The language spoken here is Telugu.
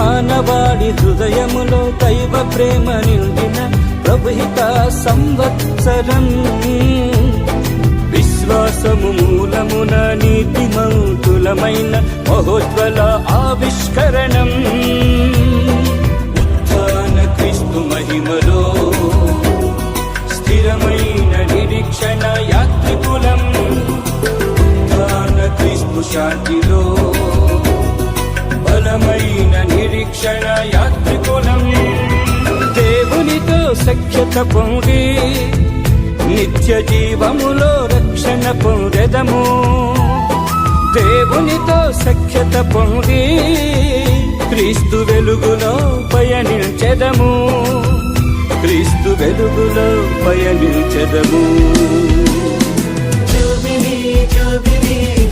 మానవాడి హృదయములో దైవ ప్రేమ నిండిన ప్రభుహిత సంవత్సరం. విశ్వాసము మూలమున నీతిమంతులమైన మహోజ్వల ఆవిష్కరణం. ఉత్థాన క్రీస్తు మహిమలో స్థిరమైన నిరీక్షణ యాత్రికులం. ఉత్థాన క్రీస్తు శాంతిలో బలమైన నిరీక్షణ యాత్రికులం. దేవునితో సఖ్యత పొంది నిత్య జీవములో రక్షణ పొందెదము. దేవునితో సఖ్యత పొంది క్రీస్తు వెలుగులో పయనించెదము. క్రీస్తు వెలుగులో పయనించెదము. Jubilee jubilee